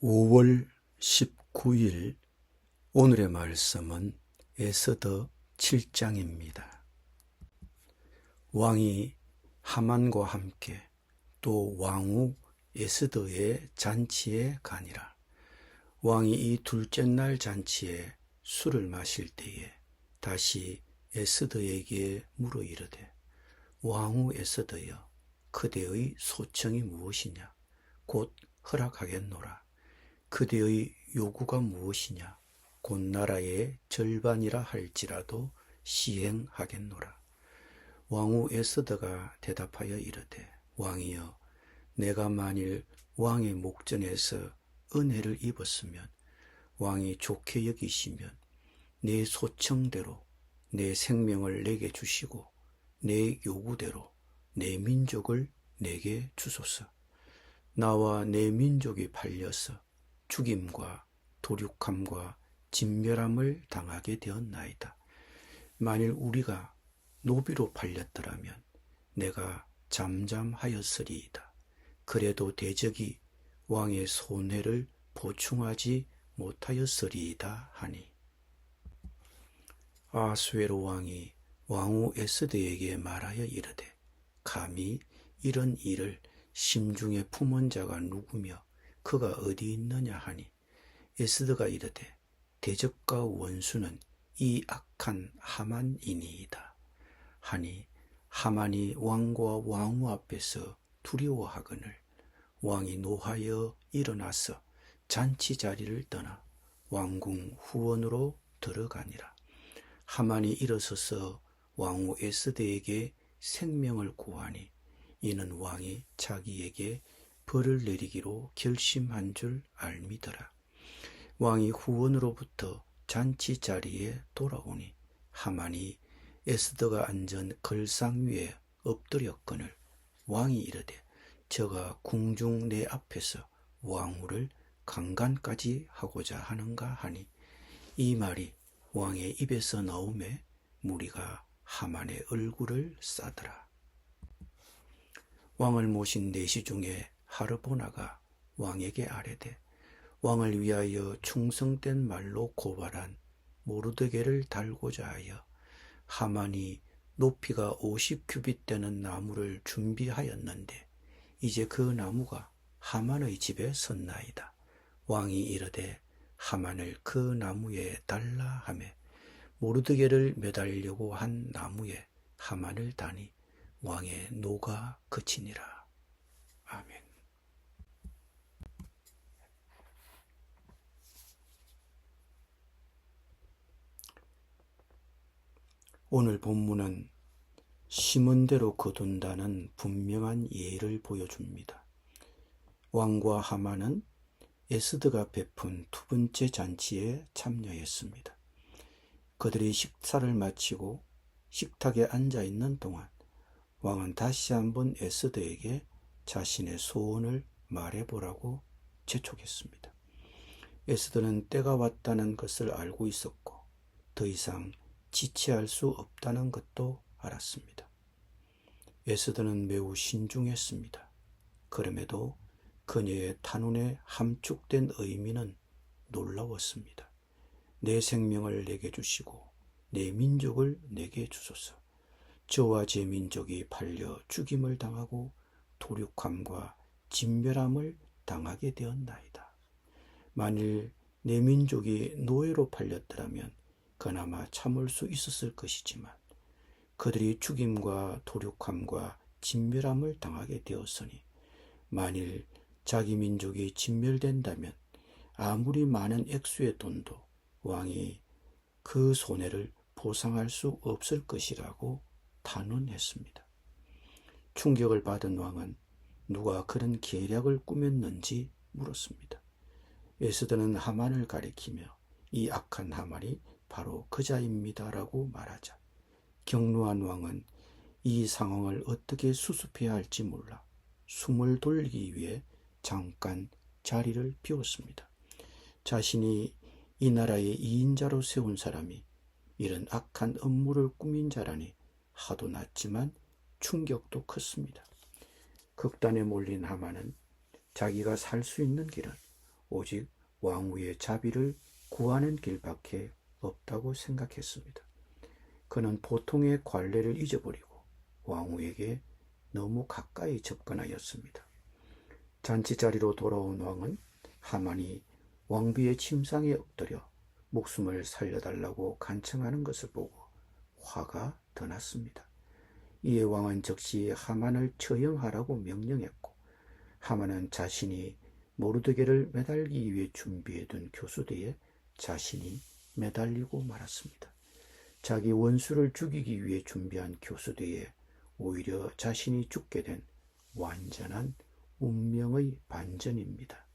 5월 19일 오늘의 말씀은 에스더 7장입니다. 왕이 하만과 함께 또 왕후 에스더의 잔치에 가니라. 왕이 이 둘째 날 잔치에 술을 마실 때에 다시 에스더에게 물어 이르되, 왕후 에스더여, 그대의 소청이 무엇이냐? 곧 허락하겠노라. 그대의 요구가 무엇이냐? 곧 나라의 절반이라 할지라도 시행하겠노라. 왕후 에스더가 대답하여 이르되, 왕이여, 내가 만일 왕의 목전에서 은혜를 입었으면 왕이 좋게 여기시면 내 소청대로 내 생명을 내게 주시고 내 요구대로 내 민족을 내게 주소서. 나와 내 민족이 팔려서 죽임과 도륙함과 진멸함을 당하게 되었나이다. 만일 우리가 노비로 팔렸더라면 내가 잠잠하였으리이다. 그래도 대적이 왕의 손해를 보충하지 못하였으리이다 하니, 아수에로 왕이 왕후 에스더에게 말하여 이르되, 감히 이런 일을 심중에 품은 자가 누구며 그가 어디 있느냐 하니, 에스더가 이르되, 대적과 원수는 이 악한 하만이니이다 하니, 하만이 왕과 왕후 앞에서 두려워하거늘 왕이 노하여 일어나서 잔치 자리를 떠나 왕궁 후원으로 들어가니라. 하만이 일어서서 왕후 에스더에게 생명을 구하니 이는 왕이 자기에게 벌을 내리기로 결심한 줄 알미더라. 왕이 후원으로부터 잔치 자리에 돌아오니 하만이 에스더가 앉은 걸상 위에 엎드렸거늘 왕이 이르되, 저가 궁중 내 앞에서 왕후를 강간까지 하고자 하는가 하니, 이 말이 왕의 입에서 나오매 무리가 하만의 얼굴을 싸더라. 왕을 모신 내시 중에 하르보나가 왕에게 아뢰되, 왕을 위하여 충성된 말로 고발한 모르드게를 달고자 하여 하만이 높이가 50규빗 되는 나무를 준비하였는데 이제 그 나무가 하만의 집에 섰나이다. 왕이 이르되, 하만을 그 나무에 달라 하매 모르드게를 매달려고 한 나무에 하만을 다니 왕의 노가 그치니라. 아멘. 오늘 본문은 심은 대로 거둔다는 분명한 예를 보여줍니다. 왕과 하만은 에스더가 베푼 두 번째 잔치에 참여했습니다. 그들이 식사를 마치고 식탁에 앉아 있는 동안 왕은 다시 한번 에스더에게 자신의 소원을 말해보라고 재촉했습니다. 에스더는 때가 왔다는 것을 알고 있었고 더 이상 지체할 수 없다는 것도 알았습니다. 에스더는 매우 신중했습니다. 그럼에도 그녀의 탄원에 함축된 의미는 놀라웠습니다. 내 생명을 내게 주시고 내 민족을 내게 주소서. 저와 제 민족이 팔려 죽임을 당하고 도륙함과 진멸함을 당하게 되었나이다. 만일 내 민족이 노예로 팔렸더라면 그나마 참을 수 있었을 것이지만 그들이 죽임과 도륙함과 진멸함을 당하게 되었으니 만일 자기 민족이 진멸된다면 아무리 많은 액수의 돈도 왕이 그 손해를 보상할 수 없을 것이라고 탄원했습니다. 충격을 받은 왕은 누가 그런 계략을 꾸몄는지 물었습니다. 에스더는 하만을 가리키며 이 악한 하만이 바로 그자입니다라고 말하자 경노한 왕은 이 상황을 어떻게 수습해야 할지 몰라 숨을 돌리기 위해 잠깐 자리를 비웠습니다. 자신이 이 나라의 2인자로 세운 사람이 이런 악한 음모를 꾸민 자라니 하도 났지만 충격도 컸습니다. 극단에 몰린 하만은 자기가 살 수 있는 길은 오직 왕후의 자비를 구하는 길밖에 없다고 생각했습니다. 그는 보통의 관례를 잊어버리고 왕후에게 너무 가까이 접근하였습니다. 잔치 자리로 돌아온 왕은 하만이 왕비의 침상에 엎드려 목숨을 살려달라고 간청하는 것을 보고 화가 더 났습니다. 이에 왕은 즉시 하만을 처형하라고 명령했고, 하만은 자신이 모르드게를 매달기 위해 준비해둔 교수대에 자신이 매달리고 말았습니다. 자기 원수를 죽이기 위해 준비한 교수대에 오히려 자신이 죽게 된 완전한 운명의 반전입니다.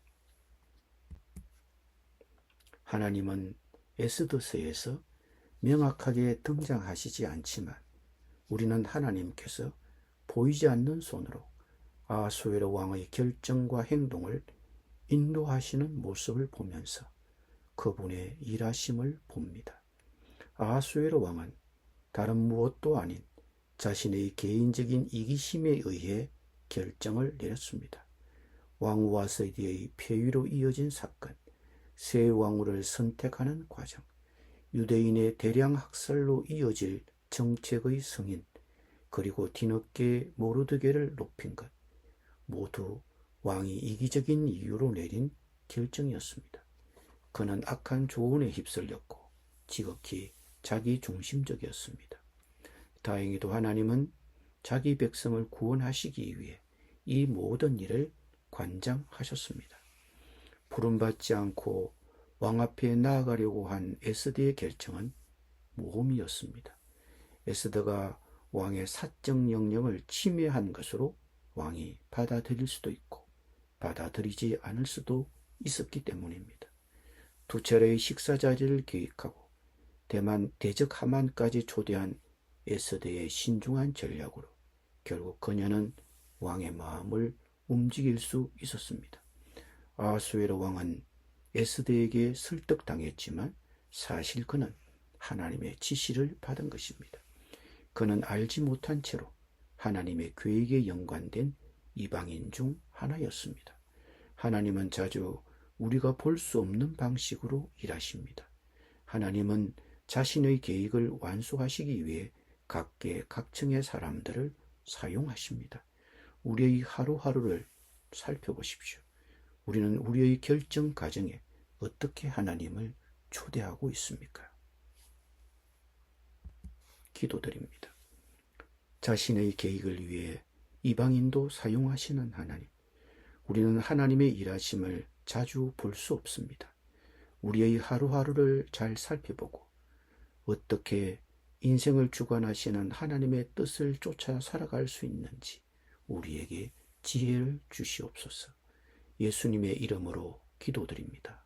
하나님은 에스더서에서 명확하게 등장하시지 않지만 우리는 하나님께서 보이지 않는 손으로 아하수에로 왕의 결정과 행동을 인도하시는 모습을 보면서 그분의 일하심을 봅니다. 아하수에로 왕은 다른 무엇도 아닌 자신의 개인적인 이기심에 의해 결정을 내렸습니다. 왕후 와스디의 폐위로 이어진 사건, 새 왕후를 선택하는 과정, 유대인의 대량 학살로 이어질 정책의 승인, 그리고 뒤늦게 모르드게를 높인 것, 모두 왕이 이기적인 이유로 내린 결정이었습니다. 그는 악한 조언에 휩쓸렸고 지극히 자기 중심적이었습니다. 다행히도 하나님은 자기 백성을 구원하시기 위해 이 모든 일을 관장하셨습니다. 부름받지 않고 왕 앞에 나아가려고 한 에스더의 결정은 모험이었습니다. 에스더가 왕의 사적 명령을 침해한 것으로 왕이 받아들일 수도 있고 받아들이지 않을 수도 있었기 때문입니다. 두 차례의 식사 자리를 계획하고 대적 하만까지 초대한 에스더의 신중한 전략으로 결국 그녀는 왕의 마음을 움직일 수 있었습니다. 아하수에로 왕은 에스더에게 설득당했지만 사실 그는 하나님의 지시를 받은 것입니다. 그는 알지 못한 채로 하나님의 계획에 연관된 이방인 중 하나였습니다. 하나님은 자주 우리가 볼 수 없는 방식으로 일하십니다. 하나님은 자신의 계획을 완수하시기 위해 각계 각층의 사람들을 사용하십니다. 우리의 하루하루를 살펴보십시오. 우리는 우리의 결정 과정에 어떻게 하나님을 초대하고 있습니까? 기도드립니다. 자신의 계획을 위해 이방인도 사용하시는 하나님, 우리는 하나님의 일하심을 자주 볼 수 없습니다. 우리의 하루하루를 잘 살펴보고 어떻게 인생을 주관하시는 하나님의 뜻을 쫓아 살아갈 수 있는지 우리에게 지혜를 주시옵소서. 예수님의 이름으로 기도드립니다.